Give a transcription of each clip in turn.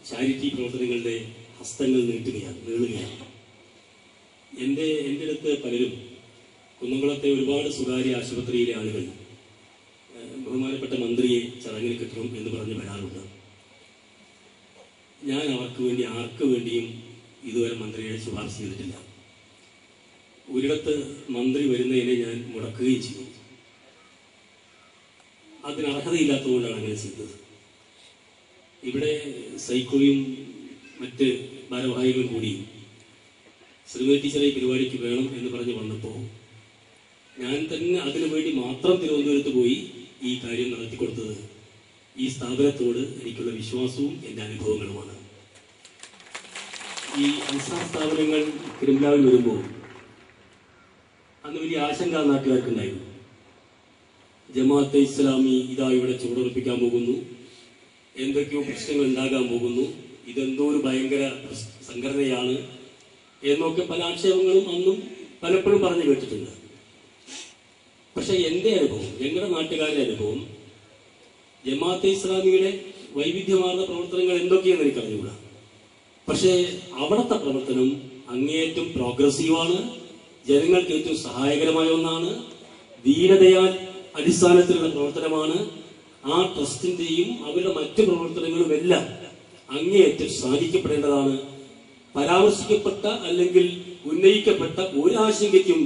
Charity പ്രവർത്തനങ്ങളുടെ ഹസ്തങ്ങൾ നീളുകയാണ്. എൻ്റെ അടുത്ത് പലരും കുന്നംകുളത്തെ ഒരുപാട് സ്വകാര്യ ആശുപത്രിയിലെ ആളുകൾ ബഹുമാനപ്പെട്ട മന്ത്രിയെ ചടങ്ങിൽ കിട്ടണം എന്ന് പറഞ്ഞ് വരാറുണ്ട്. ഞാൻ അവർക്ക് വേണ്ടി ആർക്ക് വേണ്ടിയും ഇതുവരെ മന്ത്രിയെ ശുപാർശ ചെയ്തിട്ടില്ല. ഒരിടത്ത് മന്ത്രി വരുന്നതിനെ ഞാൻ മുടക്കുകയും ചെയ്തു. അതിന് അർഹതയില്ലാത്തതുകൊണ്ടാണ് അങ്ങനെ ചെയ്തത്. ഇവിടെ സൈക്കോയും മറ്റ് ഭാരവാഹികളും കൂടി ശ്രീമതി ടീച്ചറെ പരിപാടിക്ക് വേണം എന്ന് പറഞ്ഞ് വന്നപ്പോൾ ഞാൻ തന്നെ അതിനു വേണ്ടി മാത്രം തിരുവനന്തപുരത്ത് പോയി ഈ കാര്യം നടത്തിക്കൊടുത്തത് ഈ സ്ഥാപനത്തോട് എനിക്കുള്ള വിശ്വാസവും എൻ്റെ അനുഭവങ്ങളുമാണ്. ഈ അൻസാർ സ്ഥാപനങ്ങൾ തിരുമലാവിൽ വരുമ്പോൾ അന്ന് വലിയ ആശങ്ക നാട്ടുകാർക്കുണ്ടായിരുന്നു. ജമാഅത്തെ ഇസ്ലാമി ഇതാ ഇവിടെ ചുവടുറപ്പിക്കാൻ പോകുന്നു, എന്തൊക്കെയോ പ്രശ്നങ്ങൾ ഉണ്ടാകാൻ പോകുന്നു, ഇതെന്തോ ഒരു ഭയങ്കര സംഘടനയാണ് എന്നൊക്കെ പല ആക്ഷേപങ്ങളും അന്നും പലപ്പോഴും പറഞ്ഞു കേട്ടിട്ടുണ്ട്. പക്ഷെ എൻ്റെ അനുഭവം, ഞങ്ങളുടെ നാട്ടുകാരുടെ അനുഭവം, ജമാഅത്തെ ഇസ്ലാമിയുടെ വൈവിധ്യമാർന്ന പ്രവർത്തനങ്ങൾ എന്തൊക്കെയെന്ന് എനിക്കറിഞ്ഞുകൂടാ. പക്ഷേ അവിടുത്തെ പ്രവർത്തനം അങ്ങേയറ്റം പ്രോഗ്രസീവാണ്, ജനങ്ങൾക്ക് ഏറ്റവും സഹായകരമായ ഒന്നാണ്, ദീനതയാൽ അടിസ്ഥാനത്തിലുള്ള പ്രവർത്തനമാണ്. ആ ട്രസ്റ്റിന്റെയും അവരുടെ മറ്റു പ്രവർത്തനങ്ങളും എല്ലാം അങ്ങേയറ്റം സാധിക്കപ്പെടേണ്ടതാണ്. പരാമർശിക്കപ്പെട്ട അല്ലെങ്കിൽ ഉന്നയിക്കപ്പെട്ട ഒരാശങ്കയ്ക്കും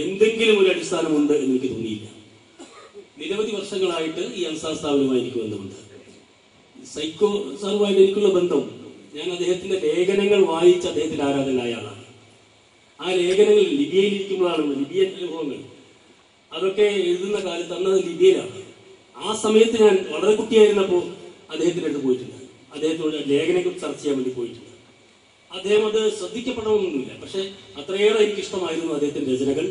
എന്തെങ്കിലും ഒരു അടിസ്ഥാനമുണ്ട് എന്ന് എനിക്ക് തോന്നിയില്ല. നിരവധി വർഷങ്ങളായിട്ട് ഈ അൻസാർ സ്ഥാപനവുമായി എനിക്ക് ബന്ധമുണ്ട്. സൈക്കോ സാറുമായിട്ട് എനിക്കുള്ള ബന്ധം, ഞാൻ അദ്ദേഹത്തിന്റെ ലേഖനങ്ങൾ വായിച്ച അദ്ദേഹത്തിന്റെ ആരാധനായ ആളാണ്. ആ ലേഖനങ്ങൾ ലിബിയയിലിരിക്കുമ്പോഴാണ്, ലിബിയൻ അനുഭവങ്ങൾ അതൊക്കെ എഴുതുന്ന കാലത്ത് അന്നത് ലിബിയയിലാണ്. ആ സമയത്ത് ഞാൻ വളരെ കുട്ടിയായിരുന്നപ്പോൾ അദ്ദേഹത്തിന്റെ അടുത്ത് പോയിട്ടുണ്ട്. അദ്ദേഹത്തോട് ലേഖനങ്ങൾ ചർച്ച ചെയ്യാൻ വേണ്ടി പോയിട്ടുണ്ട്. അദ്ദേഹം അത് ശ്രദ്ധിക്കപ്പെടണമെന്നൊന്നുമില്ല, പക്ഷെ അത്രയേറെ എനിക്കിഷ്ടമായിരുന്നു അദ്ദേഹത്തിന്റെ രചനകൾ.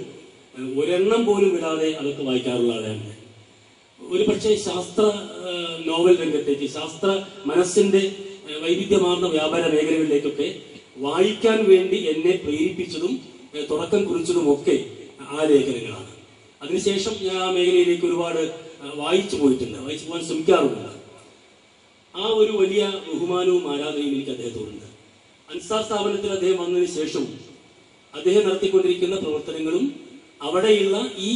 ഒരെണ്ണം പോലും വിടാതെ അതൊക്കെ വായിക്കാറുള്ള ആളാണ്. ഒരു പക്ഷേ ശാസ്ത്ര നോവൽ രംഗത്തേക്ക്, ശാസ്ത്ര മനസ്സിന്റെ വൈവിധ്യമാർന്ന വ്യാപാര മേഖലകളിലേക്കൊക്കെ വായിക്കാൻ വേണ്ടി എന്നെ പ്രേരിപ്പിച്ചതും തുടക്കം കുറിച്ചതുമൊക്കെ ആ ലേഖനങ്ങളാണ്. അതിനുശേഷം ഞാൻ ആ മേഖലയിലേക്ക് ഒരുപാട് വായിച്ചു പോകാൻ ശ്രമിക്കാറുണ്ട്. ആ ഒരു വലിയ ബഹുമാനവും ആരാധനയും എനിക്ക് അദ്ദേഹത്തോടുണ്ട്. അൻസാർ സ്ഥാപനത്തിൽ അദ്ദേഹം വന്നതിന് ശേഷവും അദ്ദേഹം നടത്തിക്കൊണ്ടിരിക്കുന്ന പ്രവർത്തനങ്ങളും അവിടെയുള്ള ഈ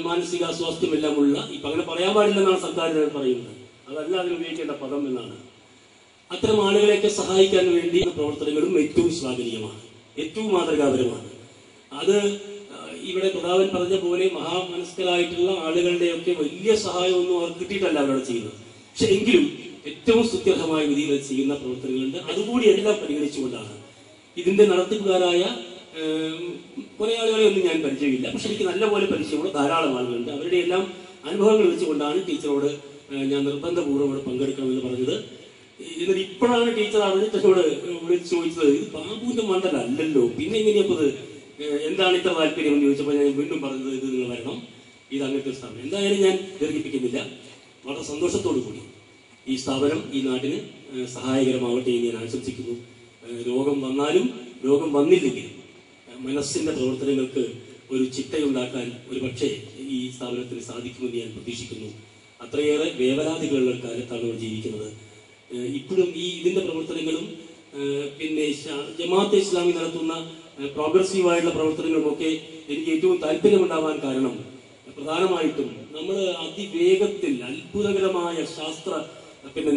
മാനസികാസ്വാസ്ഥ്യമെല്ലാമുള്ള, ഇപ്പം അങ്ങനെ പറയാൻ പാടില്ലെന്നാണ് സർക്കാർ പറയുന്നത്, അതല്ല അതിന് ഉപയോഗിക്കേണ്ട പദം എന്നാണ്. അത്തരം ആളുകളെയൊക്കെ സഹായിക്കാൻ വേണ്ടി പ്രവർത്തനങ്ങളും ഏറ്റവും ശ്ലാഘനീയമാണ്, ഏറ്റവും മാതൃകാപരമാണ്. അത് ഇവിടെ പ്രതാപൻ പറഞ്ഞ പോലെ മഹാമനസ്കരായിട്ടുള്ള ആളുകളുടെയൊക്കെ വലിയ സഹായമൊന്നും അവർക്ക് കിട്ടിയിട്ടല്ല അവരവിടെ ചെയ്യുന്നത്. പക്ഷെ എങ്കിലും ഏറ്റവും സ്തുത്യർഹമായ രീതിയിൽ ചെയ്യുന്ന പ്രവർത്തനങ്ങളുണ്ട്. അതുകൂടി എല്ലാം പരിഗണിച്ചുകൊണ്ടാണ്. ഇതിന്റെ നടത്തിപ്പുകാരായ കുറെ ആളുകളെ ഒന്നും ഞാൻ പരിചയമില്ല, പക്ഷെ എനിക്ക് നല്ലപോലെ പരിചയമുള്ള ധാരാളം ആളുകളുണ്ട്. അവരുടെ എല്ലാം അനുഭവങ്ങൾ വെച്ചുകൊണ്ടാണ് ടീച്ചറോട് ഞാൻ നിർബന്ധപൂർവ്വം ഇവിടെ പങ്കെടുക്കണമെന്ന് പറഞ്ഞത്. എന്നിട്ട് ഇപ്പോഴാണ് ടീച്ചർ അറിഞ്ഞിട്ട് എന്നോട് വിളിച്ച് ചോദിച്ചത്, ഇത് ബാബുവിന്റെ മണ്ഡലമല്ലല്ലോ, പിന്നെ എങ്ങനെയപ്പോൾ എന്താണ് ഇത്ര താല്പര്യം എന്ന് ചോദിച്ചപ്പോൾ ഞാൻ വീണ്ടും പറഞ്ഞത്, ഇത് നിങ്ങൾ വരണം, ഇത് അങ്ങനത്തെ ഒരു സ്ഥാപനം. എന്തായാലും ഞാൻ ദീർഘിപ്പിക്കുന്നില്ല. വളരെ സന്തോഷത്തോടു കൂടി ഈ സ്ഥാപനം ഈ നാട്ടിന് സഹായകരമാവട്ടെ എന്ന് ഞാൻ ആശംസിക്കുന്നു. രോഗം വന്നാലും രോഗം വന്നില്ലെങ്കിലും മനസ്സിന്റെ പ്രവർത്തനങ്ങൾക്ക് ഒരു ചിട്ടയുണ്ടാക്കാൻ ഒരു പക്ഷേ ഈ സ്ഥാപനത്തിന് സാധിക്കുമെന്ന് ഞാൻ പ്രതീക്ഷിക്കുന്നു. അത്രയേറെ വേവലാതികളുള്ള ഒരു കാലത്താണ് നമ്മൾ ജീവിക്കുന്നത്. ഇപ്പോഴും ഈ ഇതിന്റെ പ്രവർത്തനങ്ങളും പിന്നെ ജമാഅത്തെ ഇസ്ലാമി നടത്തുന്ന പ്രോഗ്രസീവായിട്ടുള്ള പ്രവർത്തനങ്ങളുമൊക്കെ എനിക്ക് ഏറ്റവും താല്പര്യമുണ്ടാവാൻ കാരണം പ്രധാനമായിട്ടും നമ്മൾ അതിവേഗത്തിൽ അത്ഭുതകരമായ ശാസ്ത്ര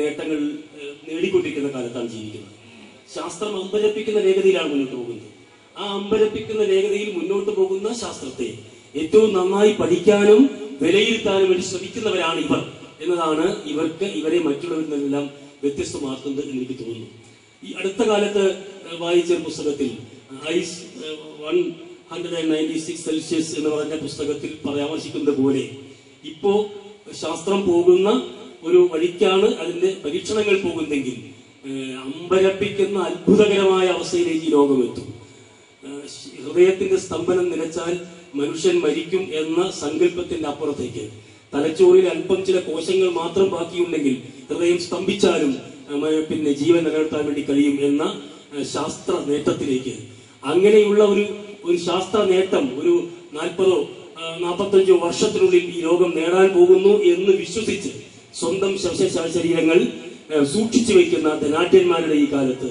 നേട്ടങ്ങൾ നേടിക്കൊണ്ടിരിക്കുന്ന കാലത്താണ് ജീവിക്കുന്നത്. ശാസ്ത്രം അമ്പരപ്പിക്കുന്ന വേഗതയിലാണ് മുന്നോട്ട് പോകുന്നത്. ആ അമ്പരപ്പിക്കുന്ന വേഗതയിൽ മുന്നോട്ട് പോകുന്ന ശാസ്ത്രത്തെ ഏറ്റവും നന്നായി പഠിക്കാനും വിലയിരുത്താനും വേണ്ടി ശ്രമിക്കുന്നവരാണ് ഇവർ എന്നതാണ് ഇവരെ മറ്റുള്ളവരിൽ നിന്നെല്ലാം വ്യത്യസ്തമാക്കുന്നത് എന്ന് എനിക്ക് തോന്നുന്നു. ഈ അടുത്ത കാലത്ത് വായിച്ച ഒരു പുസ്തകത്തിൽ ഐസ് 196 സെൽഷ്യസ് എന്ന് പറഞ്ഞ പുസ്തകത്തിൽ പരാമർശിക്കുന്നത് പോലെ ഇപ്പോ ശാസ്ത്രം പോകുന്ന ഒരു വഴിക്കാണ് അതിന്റെ പരീക്ഷണങ്ങൾ പോകുന്നെങ്കിൽ അമ്പരപ്പിക്കുന്ന അത്ഭുതകരമായ അവസ്ഥയിലേക്ക് ഈ ലോകമെത്തും. ഹൃദയത്തിന്റെ സ്തംഭനം നിലച്ചാൽ മനുഷ്യൻ മരിക്കും എന്ന സങ്കല്പത്തിന്റെ അപ്പുറത്തേക്ക് തലച്ചോറിൽ അല്പം ചില കോശങ്ങൾ മാത്രം ബാക്കിയുണ്ടെങ്കിൽ ഹൃദയം സ്തംഭിച്ചാലും ജീവൻ നിലനിർത്താൻ വേണ്ടി കഴിയും എന്ന ശാസ്ത്ര നേട്ടത്തിലേക്ക്, അങ്ങനെയുള്ള ഒരു ശാസ്ത്ര നേട്ടം ഒരു 40-45 വർഷത്തിനുള്ളിൽ ഈ ലോകം നേടാൻ പോകുന്നു എന്ന് വിശ്വസിച്ച് സ്വന്തം ശരീരങ്ങൾ സൂക്ഷിച്ചു വയ്ക്കുന്ന ധനാഢ്യന്മാരുടെ ഈ കാലത്ത്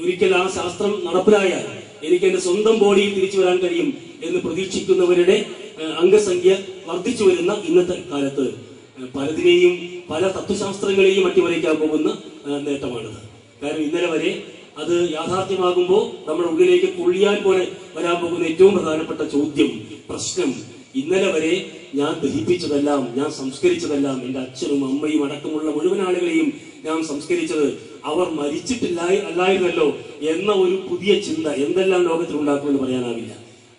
ഒരിക്കൽ ആ ശാസ്ത്രം നടപ്പിലായാൽ എനിക്ക് എന്റെ സ്വന്തം ബോഡിയിൽ തിരിച്ചു വരാൻ കഴിയും എന്ന് പ്രതീക്ഷിക്കുന്നവരുടെ അംഗസംഖ്യ വർദ്ധിച്ചു വരുന്ന ഇന്നത്തെ കാലത്ത് പലതിനെയും പല തത്വശാസ്ത്രങ്ങളെയും അട്ടിമറിക്കാൻ പോകുന്ന നേട്ടമാണിത്. കാരണം ഇന്നലെ വരെ അത് യാഥാർത്ഥ്യമാകുമ്പോൾ നമ്മുടെ ഉള്ളിലേക്ക് കൊള്ളിയാൻ പോലെ വരാൻ പോകുന്ന ഏറ്റവും പ്രധാനപ്പെട്ട ചോദ്യം, പ്രശ്നം, ഇന്നലെ വരെ ഞാൻ ദഹിപ്പിച്ചതെല്ലാം, ഞാൻ സംസ്കരിച്ചതെല്ലാം, എന്റെ അച്ഛനും അമ്മയും അടക്കമുള്ള മുഴുവൻ ആളുകളെയും ഞാൻ സംസ്കരിച്ചത് അവർ അല്ലായിരുന്നല്ലോ എന്ന ഒരു പുതിയ ചിന്ത എന്തെല്ലാം ലോകത്തിൽ ഉണ്ടാക്കുമെന്ന് പറയാനാവില്ല.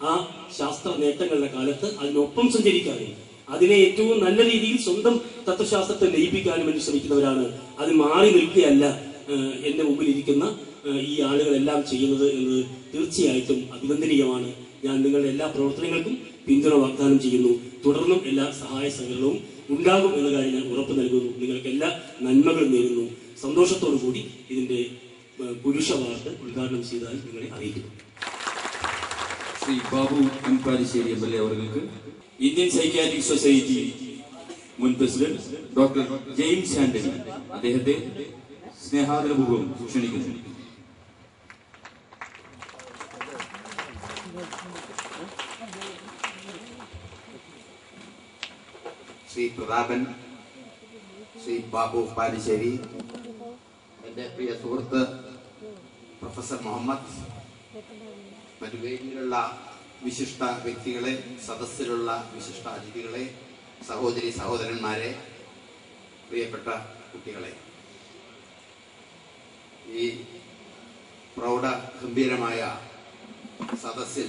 ആ ശാസ്ത്ര നേട്ടങ്ങളുടെ കാലത്ത് അതിനൊപ്പം സഞ്ചരിക്കാനും അതിനെ ഏറ്റവും നല്ല രീതിയിൽ സ്വന്തം തത്വശാസ്ത്രത്തെ ലയിപ്പിക്കാനും വേണ്ടി ശ്രമിക്കുന്നവരാണ്. അത് മാറി നിൽക്കുകയല്ല എന്റെ മുമ്പിൽ ഇരിക്കുന്ന ഈ ആളുകളെല്ലാം ചെയ്യുന്നത് എന്നത് തീർച്ചയായിട്ടും അഭിനന്ദനീയമാണ്. ഞാൻ നിങ്ങളുടെ എല്ലാ പ്രവർത്തനങ്ങൾക്കും പിന്തുണ വാഗ്ദാനം ചെയ്യുന്നു. തുടർന്നും എല്ലാ സഹായ സഹകരണവും ഉണ്ടാകും എന്ന കാര്യം ഞാൻ ഉറപ്പ് നൽകുന്നു. നിങ്ങൾക്ക് എല്ലാ നന്മകളും നേരുന്നു. സന്തോഷത്തോടു കൂടി ഇതിന്റെ പുരുഷ വാർഡ് ഉദ്ഘാടനം ചെയ്താൽ നിങ്ങളെ അറിയിക്കുന്നു. ശ്രീ ബാബു എം പാലിശ്ശേരി MLA അവർക്ക് ഇന്ത്യൻ സൈക്യാട്രിക് സൊസൈറ്റി മുൻ പ്രസിഡന്റ് ഡോക്ടർ ജെയിംസ് ആന്റണി അദ്ദേഹത്തെ സ്നേഹാദരപൂർവ്വം ക്ഷണിക്കുന്നു. ശ്രീ പ്രതാപൻ, ശ്രീ ബാബു പാലിശ്ശേരി, എൻ്റെ പ്രിയ സുഹൃത്ത് പ്രൊഫസർ മുഹമ്മദ്, മറ്റു വേദിയിലുള്ള വിശിഷ്ട വ്യക്തികളെ, സദസ്സിലുള്ള വിശിഷ്ട അതിഥികളെ, സഹോദരി സഹോദരന്മാരെ, പ്രിയപ്പെട്ട കുട്ടികളെ, ഈ പ്രൗഢ ഗംഭീരമായ സദസ്സിൽ